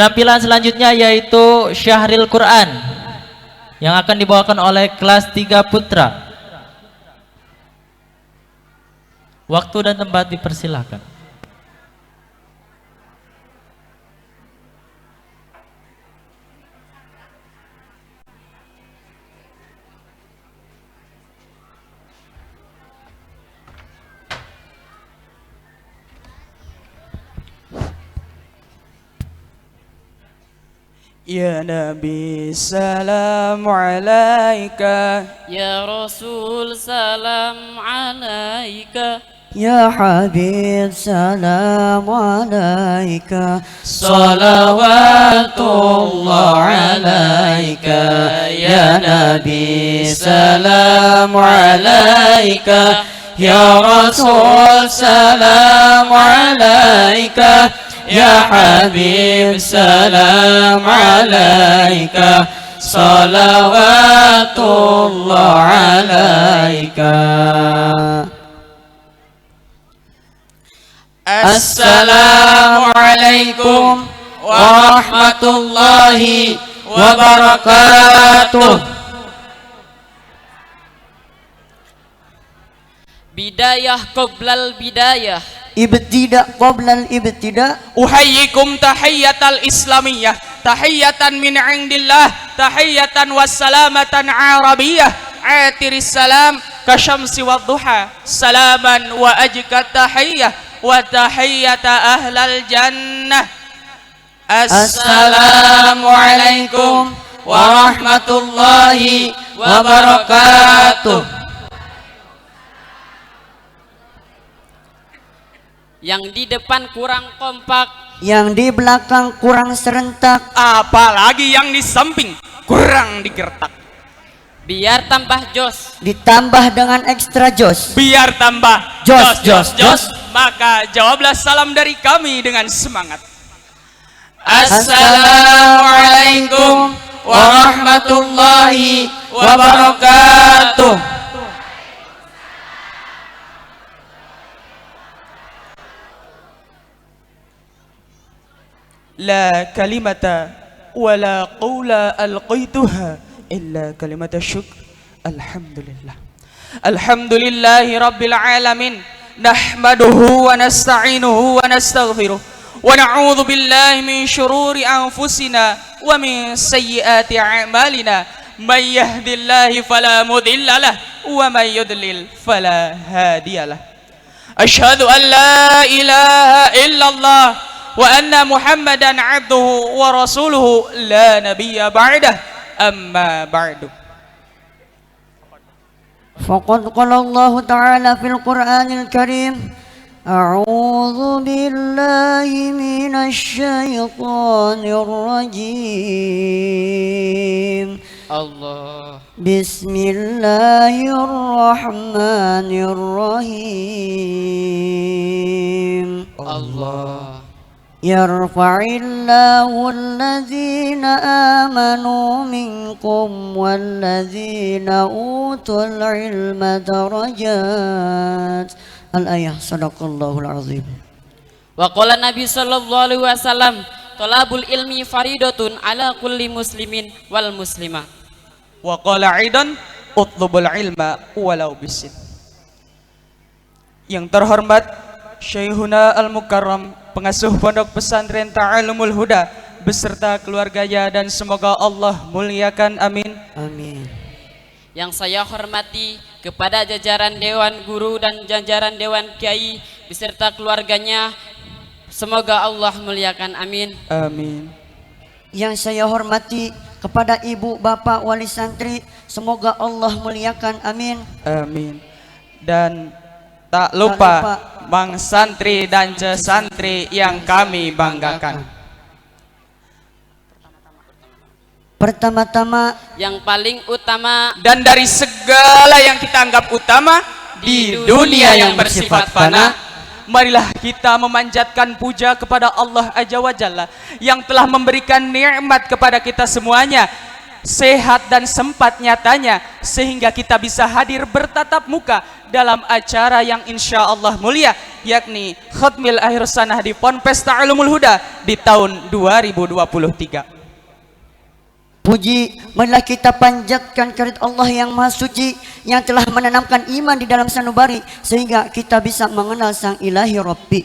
Penampilan selanjutnya yaitu Syahril Quran yang akan dibawakan oleh kelas 3 Putra. Waktu dan tempat dipersilakan. Ya Nabi salam alaika, Ya Rasul salam alaika, Ya Habib salam alaika, salawatullah alaika. Ya Nabi salam alaika, Ya Rasul salam alaika, Ya Habib salam alaika, salawatullah alaika. Assalamualaikum warahmatullahi wabarakatuh. bidayah qoblal bidayah, ibtida qabla al-ibtida. Uhayyikum tahiyyatal islamiyah, tahiyyatan min indillah, tahiyyatan wassalamatan arabiyyah, atiris salam kasyamsi wadduha, salaman wa ajkat tahiyyah wa tahiyyata ahlal jannah. Assalamualaikum warahmatullahi wabarakatuh. yang di depan kurang kompak, Yang di belakang kurang serentak, Apalagi yang di samping kurang digertak. biar tambah jos, ditambah dengan ekstra jos. Biar tambah Jos, jos, jos. maka jawablah salam dari kami dengan semangat. Assalamualaikum warahmatullahi wabarakatuh. La kalimata wala qawla alqaituha illa kalimata syukr. Alhamdulillah. Alhamdulillahi rabbil alamin. Nahmaduhu wa nasta'inuhu wa nastaghfiruh. Wa na'udzu billahi min syururi anfusina wa min sayyiati a'malina. May yahdihillahu fala mudilla lah wa may yudlil fala hadiyalah. Asyhadu an la ilaha illallah wa anna Muhammadan abduhu wa rasuluhu la nabiyya ba'dah, amma ba'du. Faqad qala Allah Ta'ala fil Qur'anil Karim, A'udzu billahi minasy syaithanir rajim. Allah, Bismillahirrahmanirrahim. Allah, Yarfa'illahu alladhina amanu minkum walladhina utul ilma darajat. Al-ayah, sadaqallahul azim. wa qala Nabi sallallahu alaihi wasallam, thalabul ilmi faridatun ala kulli muslimin wal muslimah. Wa qala aidan utlubul ilma walau bisin. Yang terhormat Syekhuna Al-Mukarram, pengasuh Pondok Pesantren Ta'alumul Huda beserta keluarganya, dan semoga Allah muliakan, amin. Amin. Yang saya hormati kepada jajaran Dewan Guru dan jajaran Dewan Kiai beserta keluarganya, semoga Allah muliakan, amin. Amin. Yang saya hormati kepada ibu bapak wali santri, semoga Allah muliakan, amin. Amin. Dan tak lupa Mang Santri dan Ce Santri yang kami banggakan. Pertama-tama, Yang paling utama Dan dari segala yang kita anggap utama di dunia yang bersifat fana, marilah kita memanjatkan puja kepada Allah Azza wa Jalla yang telah memberikan nikmat kepada kita semuanya, sehat dan sempat nyatanya, sehingga kita bisa hadir bertatap muka dalam acara yang insya Allah mulia, yakni Khatmil Akhir Sanah di Ponpes Ta'allumul Huda di tahun 2023. Puji, marilah kita panjatkan kehadirat Allah yang Maha Suci yang telah menanamkan iman di dalam sanubari sehingga kita bisa mengenal Sang Ilahi Rabbi.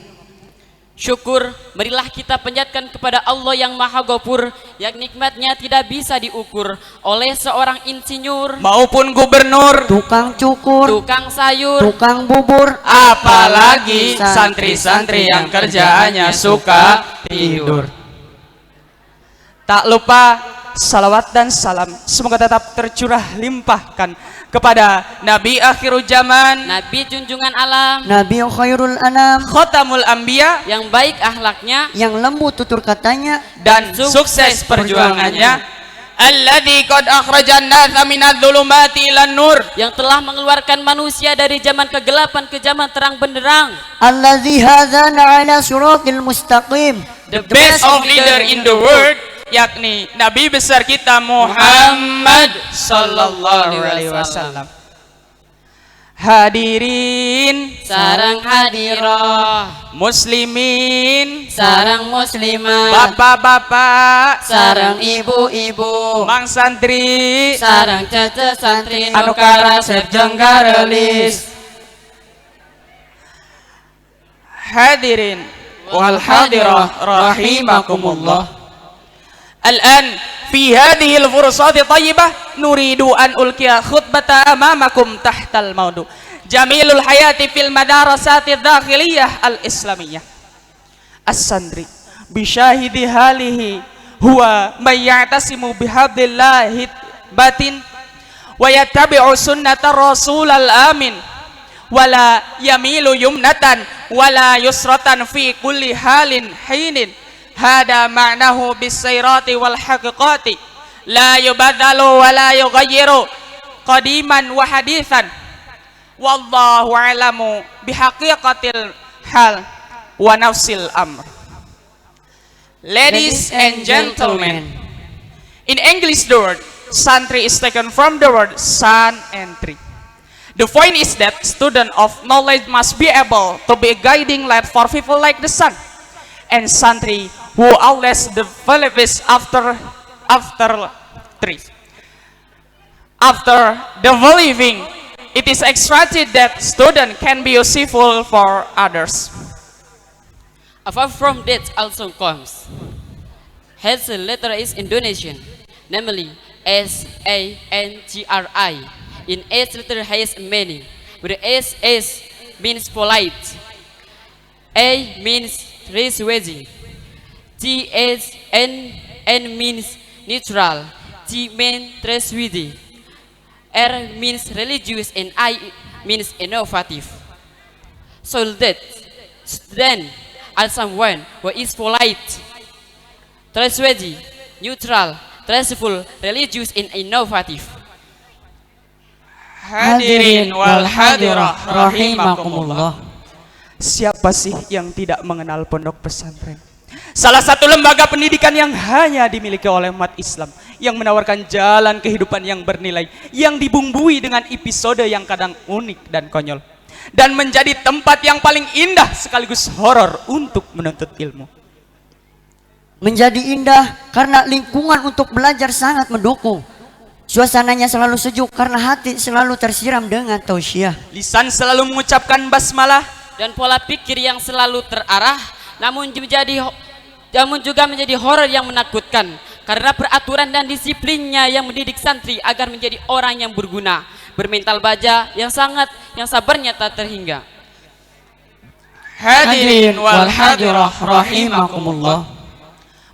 Syukur, marilah kita panjatkan kepada Allah yang Maha Ghafur yang nikmatnya tidak bisa diukur oleh seorang insinyur Maupun gubernur, Tukang cukur, tukang sayur, tukang bubur, apalagi santri-santri yang kerjaannya suka tidur. Tak lupa salawat dan salam semoga tetap tercurah limpahkan kepada Nabi akhirul zaman, Nabi junjungan alam, Nabi Khairul Anam, Khatamul Anbiya, yang baik akhlaknya, yang lembut tutur katanya, dan sukses perjuangannya. Alladzi qad akhrajan nasa minadz-dzulumati ilan nur, yang telah mengeluarkan manusia dari zaman kegelapan ke zaman terang benderang. Allazi hadzana ala siratil mustaqim, the best of leader in the world, yakni Nabi besar kita Muhammad sallallahu alaihi wasallam. Hadirin Sarang hadirah, muslimin, sarang muslimah, bapak-bapak, sarang ibu-ibu, mang santri, sarang cece santri anu karasep jeung garelis. Hadirin wal hadirah rahimakumullah. Al-an fi hadhihi al-fursati thayyibah nuridu an ulqiya khutbata amamakum tahtal mawdu jamilul hayati fil madarasati ad-dakhiliyah al-islamiyah. As-sandri bisyahidi halihi huwa may ya'tasimu bihablillahi batin wa yattabi'u sunnata rasul al-amin wala yamilu yumnatan wala yusratan fi kulli halin hinin. Hada ma'nahu bisairati wal haqiqati la yubaddalu wa la yughayyiru qadiman wa hadithan wallahu a'lamu bihaqiqatil hal wa nafsil amr. Ladies and gentlemen, in English the word santri is taken from the word sun and tree. The point is that student of knowledge must be able to be a guiding light for people like the sun, and santri who always develops after trees. After developing, it is expected that student can be useful for others. Apart from that also comes has a letter is Indonesian, namely S-A-N-G-R-I. In S letter has many, but S means polite, A means trustworthy, N means neutral, T means trustworthy, R means religious, and I means innovative. So that then are someone who is polite, trustworthy, neutral, trustful, religious, and innovative. Hadirin wal hadirah rahimakumullah. Siapa sih yang tidak mengenal pondok pesantren? Salah satu lembaga pendidikan yang hanya dimiliki oleh umat Islam, yang menawarkan jalan kehidupan yang bernilai, yang dibumbui dengan episode yang kadang unik dan konyol, dan menjadi tempat yang paling indah sekaligus horor untuk menuntut ilmu. menjadi indah karena lingkungan untuk belajar sangat mendukung. Suasananya selalu sejuk karena hati selalu tersiram dengan tausiah. Lisan selalu mengucapkan basmalah, Dan pola pikir yang selalu terarah, namun juga menjadi horor yang menakutkan karena peraturan dan disiplinnya yang mendidik santri agar menjadi orang yang berguna, bermental baja yang sabarnya tak terhingga. Hadirin wal hadirah rahimakumullah.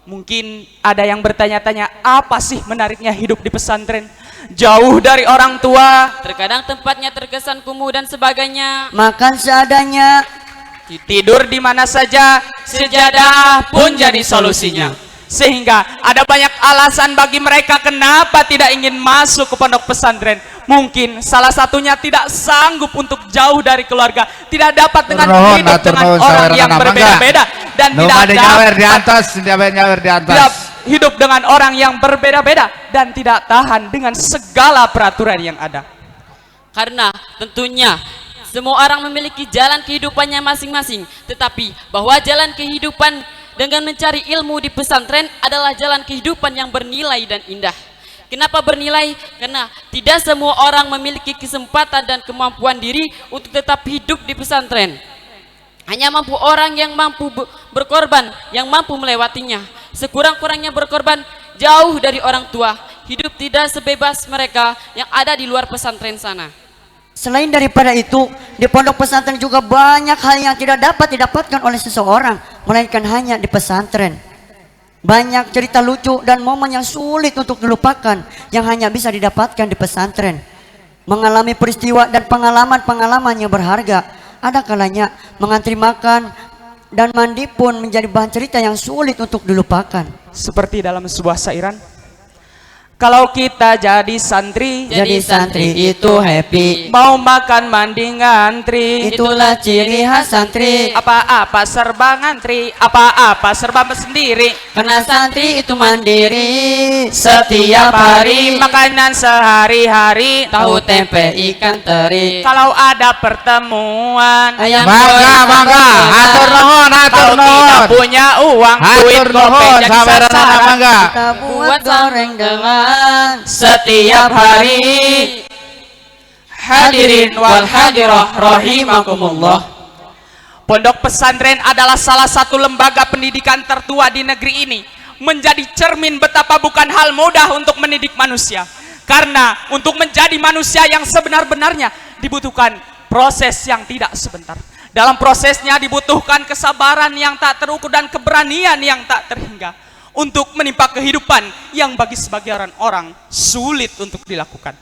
Mungkin ada yang bertanya-tanya, apa sih menariknya hidup di pesantren? Jauh dari orang tua, Terkadang tempatnya terkesan kumuh dan sebagainya. Makan seadanya, tidur di mana saja, sejadah pun jadi solusinya. Sehingga ada banyak alasan bagi mereka kenapa tidak ingin masuk ke pondok pesantren. Mungkin salah satunya tidak sanggup untuk jauh dari keluarga, tidak dapat dengan hidup dengan orang yang berbeda-beda, dan tidak dapat hidup dengan orang yang berbeda-beda dan tidak tahan dengan segala peraturan yang ada. Karena tentunya semua orang memiliki jalan kehidupannya masing-masing, tetapi bahwa jalan kehidupan dengan mencari ilmu di pesantren adalah jalan kehidupan yang bernilai dan indah. Kenapa bernilai? Karena tidak semua orang memiliki kesempatan dan kemampuan diri untuk tetap hidup di pesantren. Hanya mampu orang yang mampu berkorban, yang mampu melewatinya. Sekurang-kurangnya berkorban jauh dari orang tua. Hidup tidak sebebas mereka yang ada di luar pesantren sana. Selain daripada itu, di pondok pesantren juga banyak hal yang tidak dapat didapatkan oleh seseorang, melainkan hanya di pesantren. Banyak cerita lucu dan momen yang sulit untuk dilupakan yang hanya bisa didapatkan di pesantren. Mengalami peristiwa dan pengalaman-pengalaman yang berharga. Ada kalanya mengantri makan dan mandi pun menjadi bahan cerita yang sulit untuk dilupakan. Seperti dalam sebuah sairan, kalau kita jadi santri itu happy. mau makan mandi ngantri, Itulah ciri khas santri. apa-apa serba ngantri, apa-apa serba sendiri. Karena santri itu mandiri. Setiap hari makanan sehari-hari, Tahu tempe ikan teri. kalau ada pertemuan, Ayam Mangga, hatur nuhun, hatur kalau tidak nuhun. punya uang, duit Hatur gopay nuhun, jadi sabarana sasaran. mangga. Kita buat goreng dengan Setiap hari hadirin wal hadirah rahimakumullah. Pondok pesantren adalah salah satu lembaga pendidikan tertua di negeri ini, menjadi cermin betapa bukan hal mudah untuk mendidik manusia. Karena untuk menjadi manusia yang sebenar-benarnya dibutuhkan proses yang tidak sebentar. Dalam prosesnya dibutuhkan kesabaran yang tak terukur dan keberanian yang tak terhingga untuk menimpa kehidupan yang bagi sebagian orang sulit untuk dilakukan.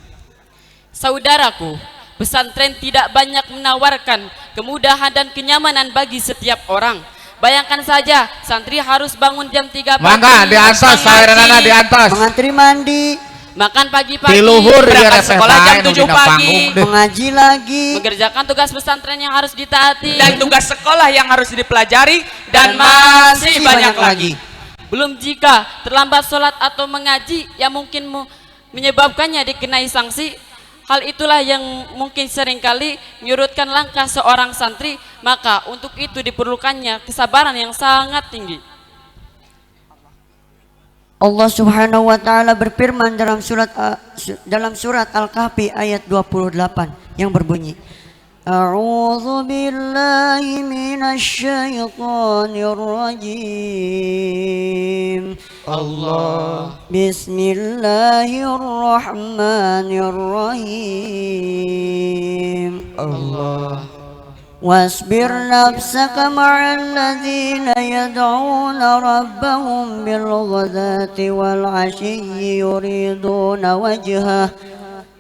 Saudaraku, pesantren tidak banyak menawarkan kemudahan dan kenyamanan bagi setiap orang. Bayangkan saja, santri harus bangun jam 3 pagi. Mangga di atas, mengaji, sairana di atas. mengantri mandi, makan pagi-pagi, Di luhur dia berangkat teh sekolah jam sae 7 nu dina pagi. panggung deh. mengaji lagi. mengerjakan tugas pesantren yang harus ditaati, Dan tugas sekolah yang harus dipelajari dan masih banyak lagi. belum jika terlambat sholat atau mengaji yang mungkin menyebabkannya dikenai sanksi. Hal itulah yang mungkin seringkali menyurutkan langkah seorang santri. Maka untuk itu diperlukannya kesabaran yang sangat tinggi. Allah Subhanahu wa taala berfirman dalam surat Al-Kahfi ayat 28 yang berbunyi, A'udzu billahi minasy syaithanir rajim. Allah. Bismillahirrahmanirrahim. Allah. واصبر نفسك مع الذين يدعون ربهم بالغداة والعشي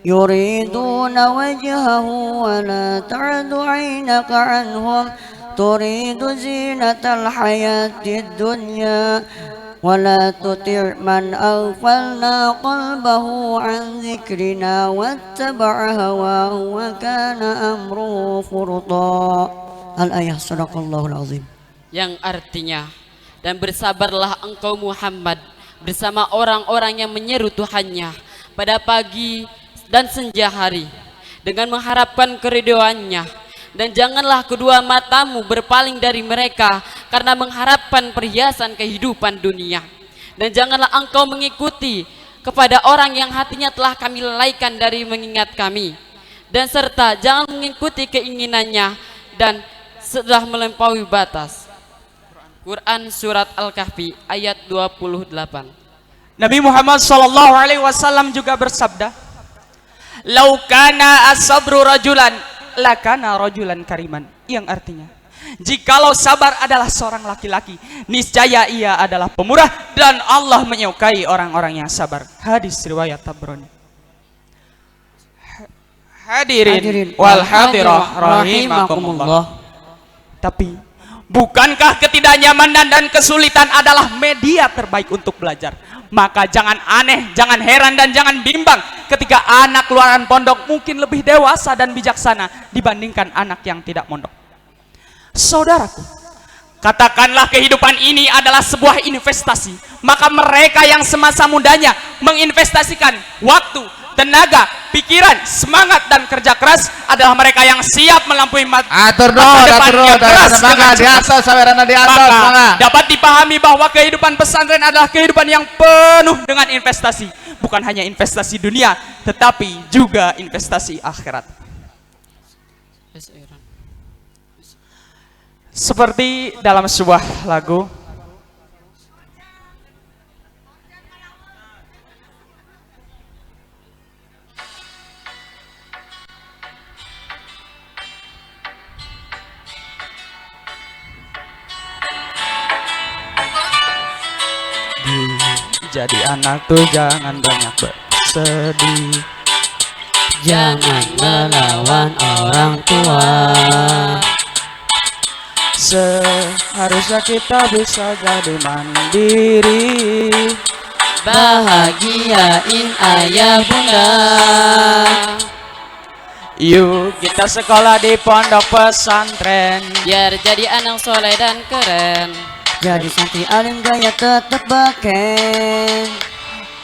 يريدون وجهه ولا تعد عينك عنهم تريد زينة الحياة الدنيا ولا تطع من أغفلنا قلبه عن ذكرنا واتبع هواه وكان أمره فرطا. Al-ayah sadaqallahul azim. Yang artinya, dan bersabarlah engkau Muhammad bersama orang-orang yang menyeru Tuhannya pada pagi dan senja hari dengan mengharapkan keridhoannya. Dan janganlah kedua matamu berpaling dari mereka karena mengharapkan perhiasan kehidupan dunia. Dan janganlah engkau mengikuti kepada orang yang hatinya telah kami lalaikan dari mengingat kami. Dan serta jangan mengikuti keinginannya dan sudah melampaui batas. Quran Surat Al-Kahfi ayat 28. Nabi Muhammad SAW juga bersabda, "Lau kana as-sabru rajulan, lakana rajulan kariman." Yang artinya, jikalau sabar adalah seorang laki-laki, niscaya ia adalah pemurah dan Allah menyukai orang-orang yang sabar. Hadis riwayat Tabrani. Hadirin wal hadirah rahimakumullah. Tapi bukankah ketidaknyamanan dan kesulitan adalah media terbaik untuk belajar? Maka jangan aneh, jangan heran dan jangan bimbang ketika anak keluaran pondok mungkin lebih dewasa dan bijaksana dibandingkan anak yang tidak mondok. Saudaraku, Katakanlah kehidupan ini adalah sebuah investasi. Maka mereka yang semasa mudanya menginvestasikan waktu, tenaga, pikiran, semangat dan kerja keras adalah mereka yang siap melampaui Atur dong, di atas, sawerana di atas, maka mangga. dapat dipahami bahwa kehidupan pesantren adalah kehidupan yang penuh dengan investasi. Bukan hanya investasi dunia, tetapi juga investasi akhirat. Seperti dalam sebuah lagu, jadi anak tuh jangan banyak bersedih, Jangan melawan orang tua. seharusnya kita bisa jadi mandiri. Bahagiain ayah bunda. Yuk kita sekolah di pondok pesantren, Biar jadi anak soleh dan keren. Jadi santri alim gaya tetap beken.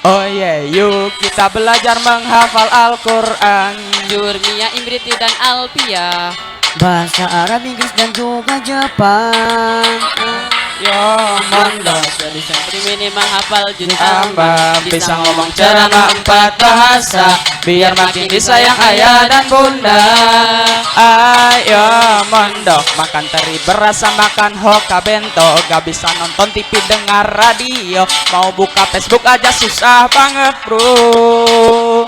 oh yeah, yuk kita belajar menghafal Al-Quran. Jurmia, Imriti dan Alpia. Bahasa Arab, Inggris dan juga Jepang. Yo mondok Jadi santri minimal hafal jutaan. tambah bisa ngomong ceramah 4 bahasa, biar makin disayang ayah dan bunda. Ayo mondok makan teri berasa, makan hoka bento, gak bisa nonton TV dengar radio, mau buka Facebook aja susah banget bro.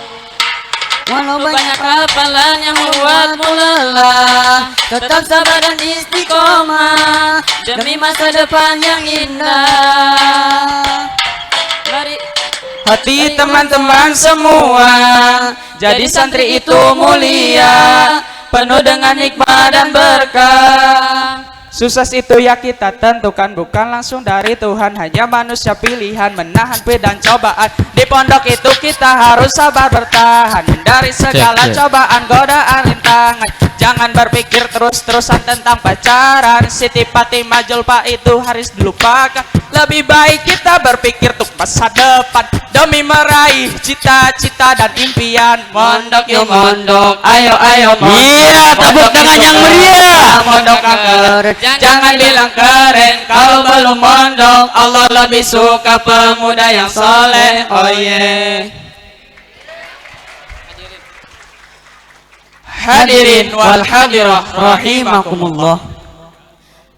Walau Banyak hafalan yang membuatmu lelah, tetap sabar dan istiqomah demi masa depan yang indah. Mari Hati teman-teman semua, jadi santri itu mulia, penuh dengan hikmah dan berkah. Sukses itu ya kita tentukan, bukan langsung dari Tuhan, hanya manusia pilihan menahan dan cobaan. Di pondok itu kita harus sabar bertahan dari segala cobaan, godaan, rintangan. Jangan berpikir terus-terusan tentang pacaran, Siti Fatimah Julfa itu harus dilupakan. Lebih baik kita berpikir untuk masa depan, demi meraih cita-cita dan impian. Mondok yuk mondok, ayo ayo mondok. Iya, tepuk tangan yang meriah. Mondok angker, jangan bilang keren kalau belum mondok. Allah lebih suka pemuda yang soleh. Oh yeah. Hadirin wal hadirah rahimakumullah.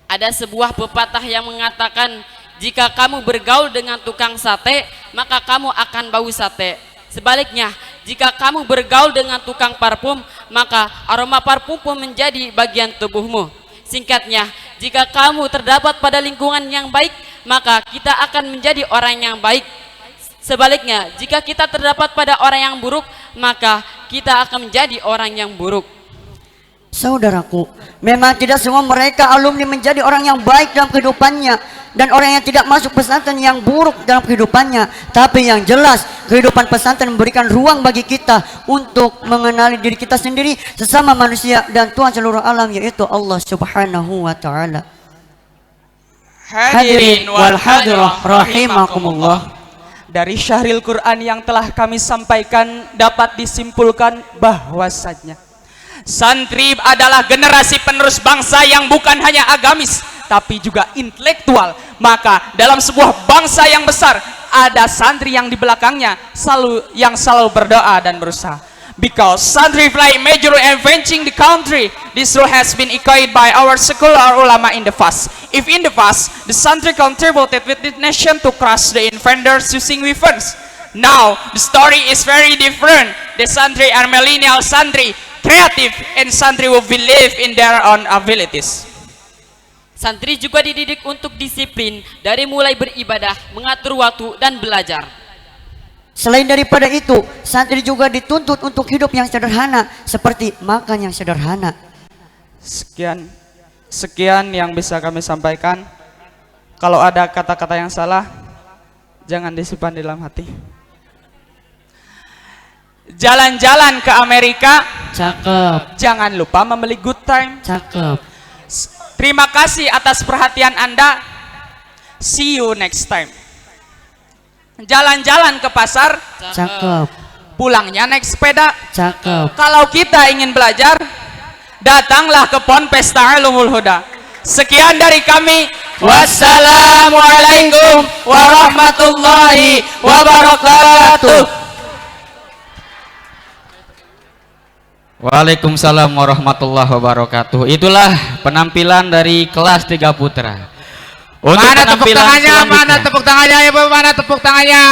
Ada sebuah pepatah yang mengatakan, jika kamu bergaul dengan tukang sate, maka kamu akan bau sate. Sebaliknya, jika kamu bergaul dengan tukang parfum, maka aroma parfum pun menjadi bagian tubuhmu. Singkatnya, jika kamu terdapat pada lingkungan yang baik, maka kita akan menjadi orang yang baik. Sebaliknya, jika kita terdapat pada orang yang buruk, maka kita akan menjadi orang yang buruk. Saudaraku, memang tidak semua mereka alumni menjadi orang yang baik dalam kehidupannya, dan orang yang tidak masuk pesantren yang buruk dalam kehidupannya. Tapi yang jelas, kehidupan pesantren memberikan ruang bagi kita untuk mengenali diri kita sendiri, sesama manusia, dan Tuhan seluruh alam, yaitu Allah Subhanahu wa Ta'ala. Hadirin wal hadirah rahimakumullah. rahimakumullah. Dari syahril Quran yang telah kami sampaikan dapat disimpulkan bahwasanya santri adalah generasi penerus bangsa yang bukan hanya agamis tapi juga intelektual. Maka dalam sebuah bangsa yang besar ada santri yang di belakangnya selalu berdoa dan berusaha. Because santri play major role in advancing the country. This role has been echoed by our secular ulama in the past. If in the past the santri contributed with the nation to crush the invaders using weapons, now the story is very different. The santri are millennial santri, creative, and santri who believe in their own abilities. Santri juga dididik untuk disiplin dari mulai beribadah, mengatur waktu, dan belajar. Selain daripada itu, santri juga dituntut untuk hidup yang sederhana, seperti makan yang sederhana. Sekian yang bisa kami sampaikan. Kalau ada kata-kata yang salah, jangan disimpan di dalam hati. Jalan-jalan ke Amerika, Cakep, jangan lupa membeli good time. cakep. Terima kasih atas perhatian Anda. See you next time. Jalan-jalan ke pasar, Cakep, pulangnya naik sepeda. cakep. Kalau kita ingin belajar, datanglah ke PON Pesta Ulumul Huda. Sekian dari kami. Wassalamualaikum warahmatullahi wabarakatuh. Waalaikumsalam warahmatullahi wabarakatuh. Itulah penampilan dari kelas 3 putra. Untuk Mana tepuk penampilan tangannya? Mana selanjutnya. tepuk tangannya, Ibu? Mana tepuk tangannya?